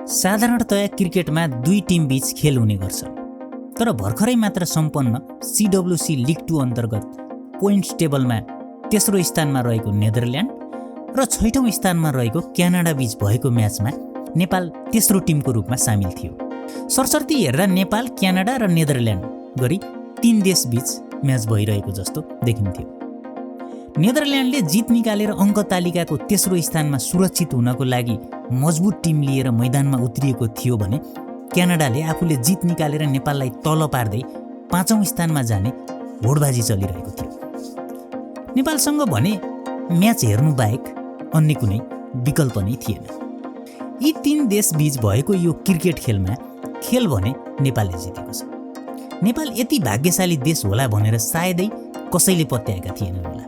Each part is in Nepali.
साधारणतया क्रिकेटमा दुई टिम बीच खेल हुने गर्छ, तर भर्खरै मात्र सम्पन्न CWC लिग 2 अन्तर्गत पोइन्ट्स टेबलमा तेस्रो स्थानमा रहेको नेदरल्यान्ड र 6औं स्थानमा रहेको क्यानाडा बीच भएको म्याचमा नेपाल तेस्रो टिमको रूपमा सामेल थियो। सरसर्ती हेर्दा नेपाल, क्यानाडा र नेदरल्यान्ड गरी 3 देश बीच म्याच भइरहेको जस्तो देखिन्थ्यो। नेदरल्यान्डले जित निकालेर अङ्क तालिकाको तेस्रो स्थानमा सुरक्षित हुनको लागि मजबुत टिम लिएर मैदानमा उत्रिएको थियो भने क्यानाडाले आफूले जित निकालेर नेपाललाई तल पार्दै 5औं स्थानमा जाने होडबाजी चलिरहेको थियो। नेपालसँग भने म्याच हेर्नु बाहेक अन्य कुनै विकल्प नै थिएन। यी 3 देश बीच भएको यो क्रिकेट खेलमा खेल भने नेपालले जितेको छ। नेपाल यति भाग्यशाली देश होला भनेर सायदै कसैले पत्याएका थिएनन् होला।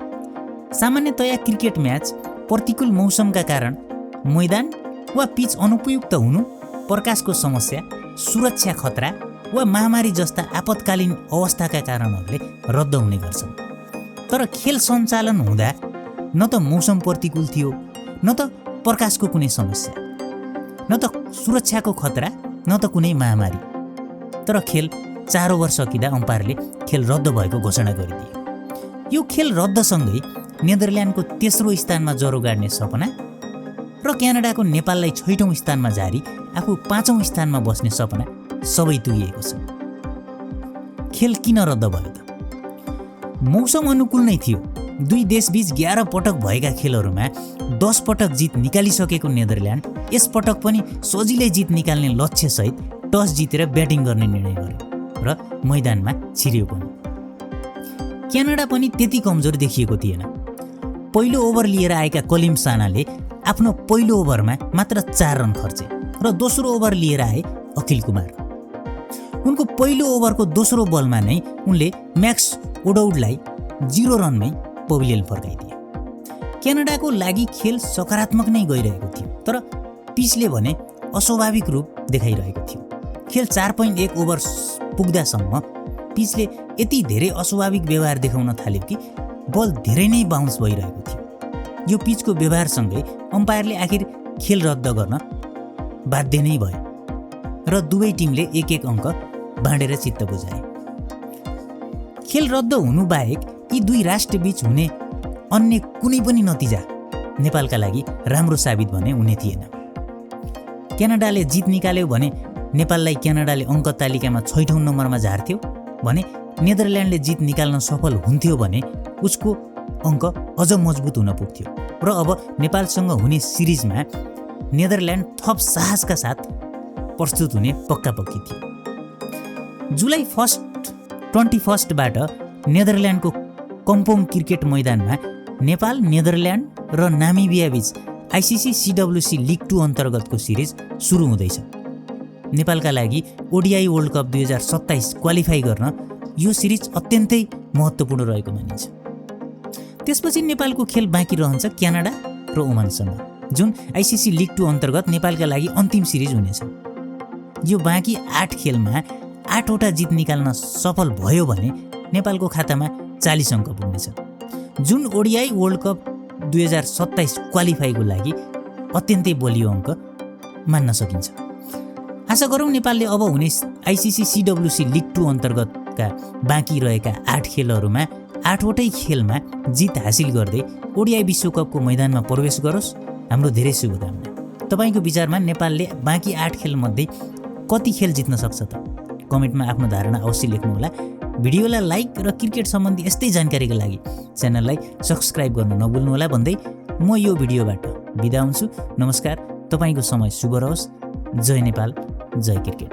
सामान्यतया क्रिकेट म्याच प्रतिकूल मौसमका कारण मैदान वा पिच अनुपयुक्त हुनु, प्रकाशको समस्या, सुरक्षा खतरा वा महामारी जस्ता आपतकालीन अवस्थाका कारणहरूले रद्द हुने गर्छन्। तर खेल सञ्चालन हुँदा न त मौसम प्रतिकूल थियो, न त प्रकाशको कुनै समस्या, न त सुरक्षाको खतरा, न त कुनै महामारी। तर खेल 4 ओभर सकिँदा अम्पायरले खेल रद्द भएको घोषणा गरिदियो। यो खेल रद्दसँगै नेदरल्यान्डको तेस्रो स्थानमा जरो गाड्ने सपना र क्यानाडाको नेपाललाई 6औं स्थानमा झारी आफू 5औं स्थानमा बस्ने सपना सबै तुइएको छ। खेल किन रद्द भयो त? मौसम अनुकूल नै थियो। दुई देशबीच 11 पटक भएका खेलहरूमा 10 पटक जित निकालिसकेको नेदरल्यान्ड यस पटक पनि सजिलै जित निकाल्ने लक्ष्यसहित टस जितेर ब्याटिङ गर्ने निर्णय गर्यो र मैदानमा छिर्यो पनि। क्यानाडा पनि त्यति कमजोर देखिएको थिएन। पहिलो ओभर लिएर आएका कलिम सानाले आफ्नो पहिलो ओभरमा मात्र 4 रन खर्चे र दोस्रो ओभर लिएर आए अखिल कुमार। उनको पहिलो ओभरको दोस्रो बलमा नै उनले म्याक्स ओडौडलाई 0 रनमै पभिलियन फर्काइदिए। क्यानाडाको लागि खेल सकारात्मक नै गइरहेको थियो, तर पिचले भने अस्वाभाविक रूप देखाइरहेको थियो। खेल 4.1 ओभर पुग्दासम्म पिचले यति धेरै अस्वाभाविक व्यवहार देखाउन थाल्यो कि बल धेरै नै बाउन्स भइरहेको थियो। यो पिचको व्यवहारसँगै अम्पायरले आखिर खेल रद्द गर्न बाध्य नै भयो र दुवै टिमले 1-1 अङ्क बाँडेर चित्त बुझाए। खेल रद्द हुनु बाहेक यी दुई राष्ट्रबीच हुने अन्य कुनै पनि नतिजा नेपालका लागि राम्रो साबित भने हुने थिएन। क्यानाडाले जित निकाल्यो भने नेपाललाई क्यानाडाले अङ्क तालिकामा 6औं नम्बरमा झार्थ्यो भने नेदरल्यान्डले जित निकाल्न सफल हुन्थ्यो भने उसको अङ्क अझ मजबुत हुन पुग्थ्यो र अब नेपालसँग हुने सिरिजमा नेदरल्यान्ड थप साहसका साथ प्रस्तुत हुने पक्का-पक्की थियो। जुलाई 21बाट नेदरल्यान्डको कम्पोङ क्रिकेट मैदानमा नेपाल, नेदरल्यान्ड र नामिबिया बीच ICC CWC लिग 2 अन्तर्गतको सिरिज सुरु हुँदैछ। नेपालका लागि ODI वर्ल्ड कप 2027 क्वालिफाई गर्न यो सिरिज अत्यन्तै महत्त्वपूर्ण रहेको मानिन्छ। त्यसपछि नेपालको खेल बाँकी रहन्छ क्यानाडा र ओमानसँग, जुन ICC लिग 2 अन्तर्गत नेपालका लागि अन्तिम सिरिज हुनेछ। यो बाँकी 8 खेलमा 8 वटा जित निकाल्न सफल भयो भने नेपालको खातामा 40 अङ्क पुग्नेछ, जुन ODI वर्ल्ड कप 2027 क्वालिफाईको लागि अत्यन्तै बलियो अङ्क मान्न सकिन्छ। आशा गरौँ नेपालले अब हुने ICC CWC लिग 2 अन्तर्गतका बाँकी रहेका 8 खेलहरूमा 8 वटै खेलमा जित हासिल गर्दै ODI विश्वकपको मैदानमा प्रवेश गरोस्। हाम्रो धेरै शुभकामना। तपाईँको विचारमा नेपालले बाँकी 8 खेलमध्ये कति खेल जित्न सक्छ त? कमेन्टमा आफ्नो धारणा अवश्य लेख्नुहोला। भिडियोलाई लाइक र क्रिकेट सम्बन्धी यस्तै जानकारीका लागि च्यानललाई सब्स्क्राइब गर्न नभुल्नुहोला भन्दै म यो भिडियोबाट बिदा हुन्छु। नमस्कार। तपाईँको समय शुभ रहोस्। जय नेपाल, जय क्रिकेट।